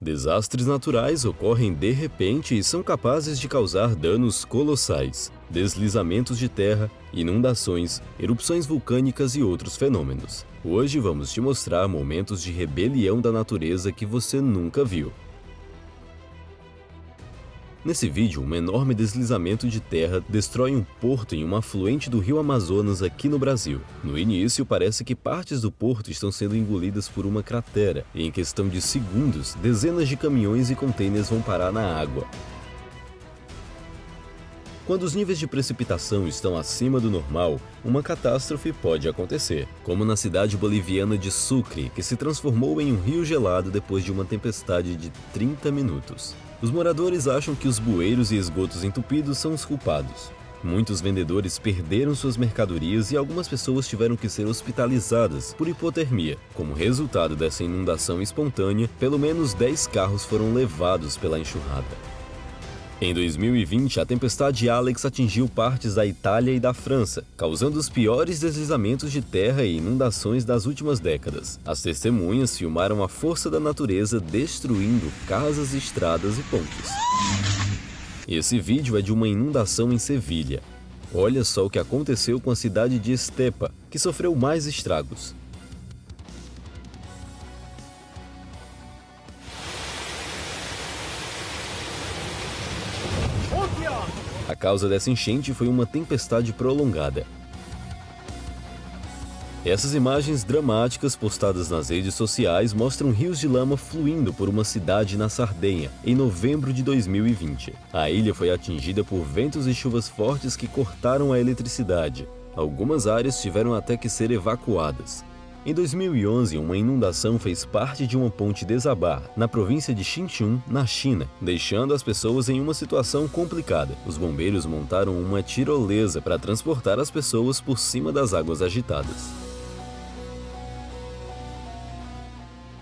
Desastres naturais ocorrem de repente e são capazes de causar danos colossais, deslizamentos de terra, inundações, erupções vulcânicas e outros fenômenos. Hoje vamos te mostrar momentos de rebelião da natureza que você nunca viu. Nesse vídeo, um enorme deslizamento de terra destrói um porto em uma afluente do rio Amazonas aqui no Brasil. No início, parece que partes do porto estão sendo engolidas por uma cratera, e em questão de segundos, dezenas de caminhões e contêineres vão parar na água. Quando os níveis de precipitação estão acima do normal, uma catástrofe pode acontecer, como na cidade boliviana de Sucre, que se transformou em um rio gelado depois de uma tempestade de 30 minutos. Os moradores acham que os bueiros e esgotos entupidos são os culpados. Muitos vendedores perderam suas mercadorias e algumas pessoas tiveram que ser hospitalizadas por hipotermia. Como resultado dessa inundação espontânea, pelo menos 10 carros foram levados pela enxurrada. Em 2020, a tempestade Alex atingiu partes da Itália e da França, causando os piores deslizamentos de terra e inundações das últimas décadas. As testemunhas filmaram a força da natureza destruindo casas, estradas e pontes. Esse vídeo é de uma inundação em Sevilha. Olha só o que aconteceu com a cidade de Estepa, que sofreu mais estragos. A causa dessa enchente foi uma tempestade prolongada. Essas imagens dramáticas postadas nas redes sociais mostram rios de lama fluindo por uma cidade na Sardenha, em novembro de 2020. A ilha foi atingida por ventos e chuvas fortes que cortaram a eletricidade. Algumas áreas tiveram até que ser evacuadas. Em 2011, uma inundação fez parte de uma ponte desabar na província de Xinjiang, na China, deixando as pessoas em uma situação complicada. Os bombeiros montaram uma tirolesa para transportar as pessoas por cima das águas agitadas.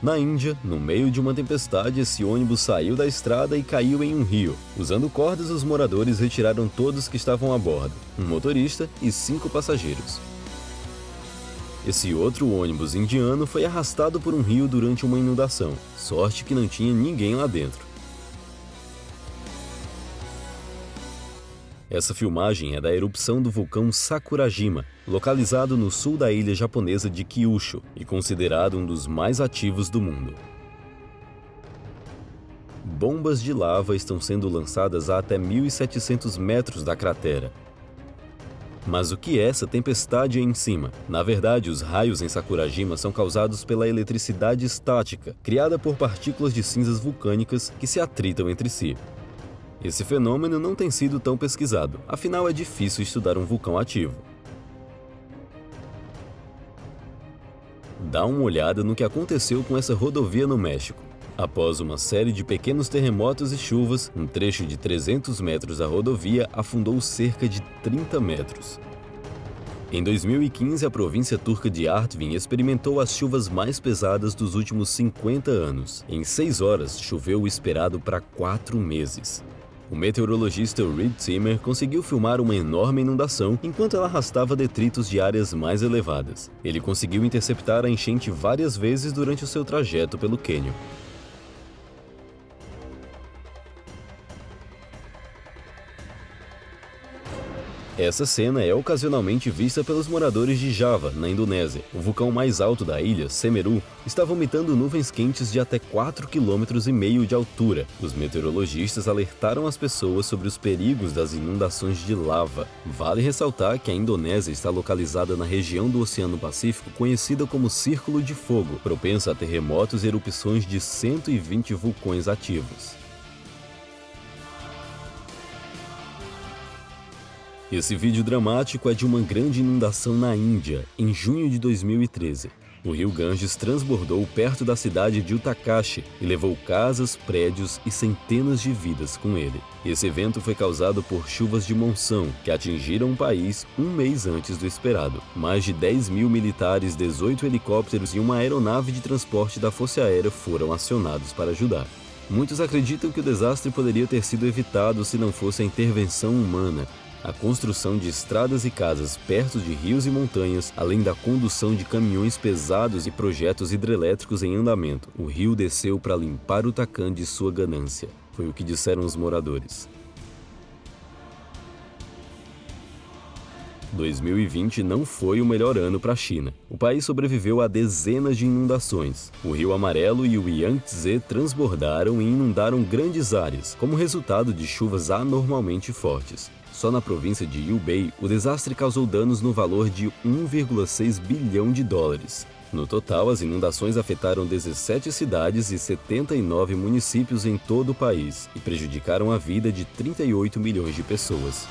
Na Índia, no meio de uma tempestade, esse ônibus saiu da estrada e caiu em um rio. Usando cordas, os moradores retiraram todos que estavam a bordo, um motorista e 5 passageiros. Esse outro ônibus indiano foi arrastado por um rio durante uma inundação. Sorte que não tinha ninguém lá dentro. Essa filmagem é da erupção do vulcão Sakurajima, localizado no sul da ilha japonesa de Kyushu e considerado um dos mais ativos do mundo. Bombas de lava estão sendo lançadas a até 1.700 metros da cratera. Mas o que é essa tempestade em cima? Na verdade, os raios em Sakurajima são causados pela eletricidade estática, criada por partículas de cinzas vulcânicas que se atritam entre si. Esse fenômeno não tem sido tão pesquisado, afinal é difícil estudar um vulcão ativo. Dá uma olhada no que aconteceu com essa rodovia no México. Após uma série de pequenos terremotos e chuvas, um trecho de 300 metros da rodovia afundou cerca de 30 metros. Em 2015, a província turca de Artvin experimentou as chuvas mais pesadas dos últimos 50 anos. Em 6 horas, choveu o esperado para 4 meses. O meteorologista Reed Timmer conseguiu filmar uma enorme inundação enquanto ela arrastava detritos de áreas mais elevadas. Ele conseguiu interceptar a enchente várias vezes durante o seu trajeto pelo cânion. Essa cena é ocasionalmente vista pelos moradores de Java, na Indonésia. O vulcão mais alto da ilha, Semeru, está vomitando nuvens quentes de até 4,5 km de altura. Os meteorologistas alertaram as pessoas sobre os perigos das inundações de lava. Vale ressaltar que a Indonésia está localizada na região do Oceano Pacífico conhecida como Círculo de Fogo, propensa a terremotos e erupções de 120 vulcões ativos. Esse vídeo dramático é de uma grande inundação na Índia, em junho de 2013. O rio Ganges transbordou perto da cidade de Uttarkashi e levou casas, prédios e centenas de vidas com ele. Esse evento foi causado por chuvas de monção, que atingiram o país um mês antes do esperado. Mais de 10.000 militares, 18 helicópteros e uma aeronave de transporte da Força Aérea foram acionados para ajudar. Muitos acreditam que o desastre poderia ter sido evitado se não fosse a intervenção humana. A construção de estradas e casas perto de rios e montanhas, além da condução de caminhões pesados e projetos hidrelétricos em andamento. O rio desceu para limpar o Tacan de sua ganância, foi o que disseram os moradores. 2020 não foi o melhor ano para a China. O país sobreviveu a dezenas de inundações. O Rio Amarelo e o Yangtze transbordaram e inundaram grandes áreas, como resultado de chuvas anormalmente fortes. Só na província de Hubei, o desastre causou danos no valor de 1,6 bilhão de dólares. No total, as inundações afetaram 17 cidades e 79 municípios em todo o país e prejudicaram a vida de 38 milhões de pessoas.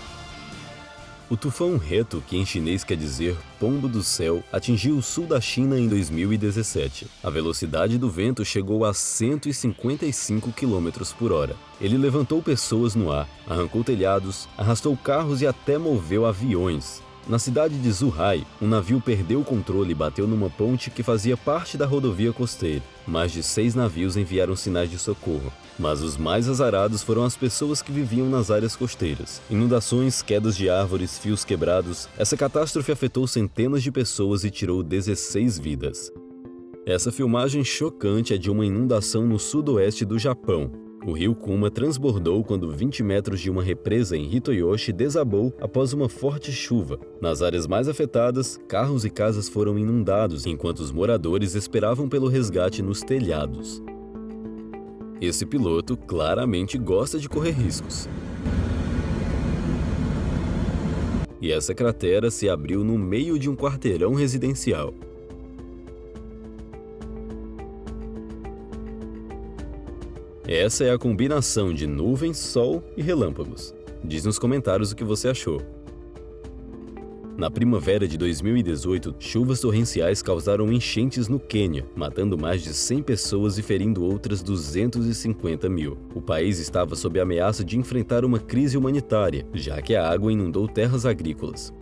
O tufão Heto, que em chinês quer dizer pombo do céu, atingiu o sul da China em 2017. A velocidade do vento chegou a 155 km por hora. Ele levantou pessoas no ar, arrancou telhados, arrastou carros e até moveu aviões. Na cidade de Zhuhai, um navio perdeu o controle e bateu numa ponte que fazia parte da rodovia costeira. Mais de 6 navios enviaram sinais de socorro. Mas os mais azarados foram as pessoas que viviam nas áreas costeiras. Inundações, quedas de árvores, fios quebrados. Essa catástrofe afetou centenas de pessoas e tirou 16 vidas. Essa filmagem chocante é de uma inundação no sudoeste do Japão. O rio Kuma transbordou quando 20 metros de uma represa em Hitoyoshi desabou após uma forte chuva. Nas áreas mais afetadas, carros e casas foram inundados, enquanto os moradores esperavam pelo resgate nos telhados. Esse piloto claramente gosta de correr riscos. E essa cratera se abriu no meio de um quarteirão residencial. Essa é a combinação de nuvens, sol e relâmpagos. Diz nos comentários o que você achou. Na primavera de 2018, chuvas torrenciais causaram enchentes no Quênia, matando mais de 100 pessoas e ferindo outras 250 mil. O país estava sob a ameaça de enfrentar uma crise humanitária, já que a água inundou terras agrícolas.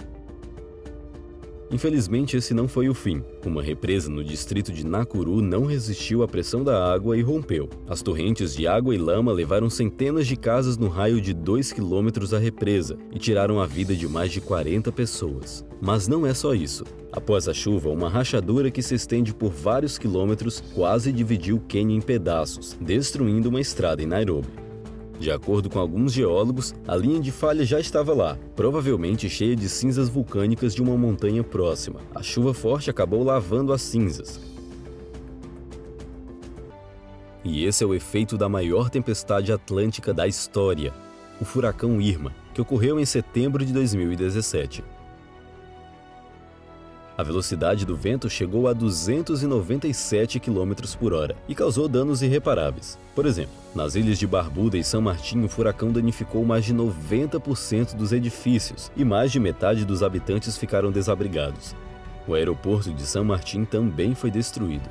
Infelizmente, esse não foi o fim. Uma represa no distrito de Nakuru não resistiu à pressão da água e rompeu. As torrentes de água e lama levaram centenas de casas no raio de 2 quilômetros da represa e tiraram a vida de mais de 40 pessoas. Mas não é só isso. Após a chuva, uma rachadura que se estende por vários quilômetros quase dividiu o Quênia em pedaços, destruindo uma estrada em Nairobi. De acordo com alguns geólogos, a linha de falha já estava lá, provavelmente cheia de cinzas vulcânicas de uma montanha próxima. A chuva forte acabou lavando as cinzas. E esse é o efeito da maior tempestade atlântica da história, o furacão Irma, que ocorreu em setembro de 2017. A velocidade do vento chegou a 297 km por hora e causou danos irreparáveis. Por exemplo, nas ilhas de Barbuda e São Martin, o furacão danificou mais de 90% dos edifícios e mais de metade dos habitantes ficaram desabrigados. O aeroporto de São Martin também foi destruído.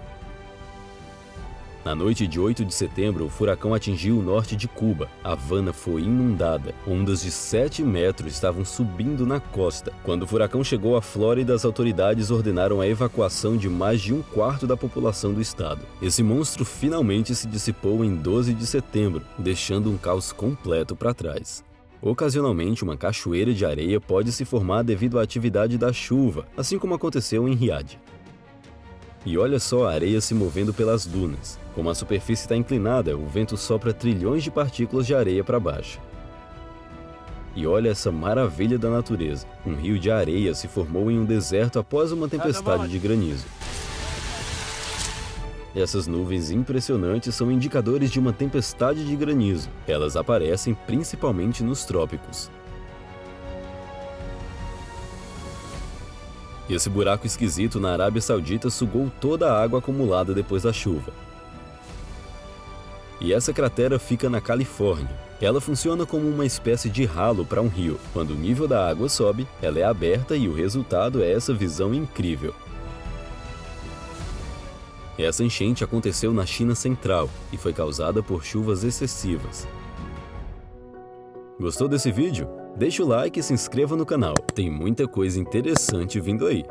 Na noite de 8 de setembro, o furacão atingiu o norte de Cuba. Havana foi inundada. Ondas de 7 metros estavam subindo na costa. Quando o furacão chegou à Flórida, as autoridades ordenaram a evacuação de mais de um quarto da população do estado. Esse monstro finalmente se dissipou em 12 de setembro, deixando um caos completo para trás. Ocasionalmente, uma cachoeira de areia pode se formar devido à atividade da chuva, assim como aconteceu em Riad. E olha só a areia se movendo pelas dunas. Como a superfície está inclinada, o vento sopra trilhões de partículas de areia para baixo. E olha essa maravilha da natureza. Um rio de areia se formou em um deserto após uma tempestade de granizo. Essas nuvens impressionantes são indicadores de uma tempestade de granizo. Elas aparecem principalmente nos trópicos. E esse buraco esquisito na Arábia Saudita sugou toda a água acumulada depois da chuva. E essa cratera fica na Califórnia. Ela funciona como uma espécie de ralo para um rio. Quando o nível da água sobe, ela é aberta e o resultado é essa visão incrível. Essa enchente aconteceu na China Central e foi causada por chuvas excessivas. Gostou desse vídeo? Deixa o like e se inscreva no canal. Tem muita coisa interessante vindo aí.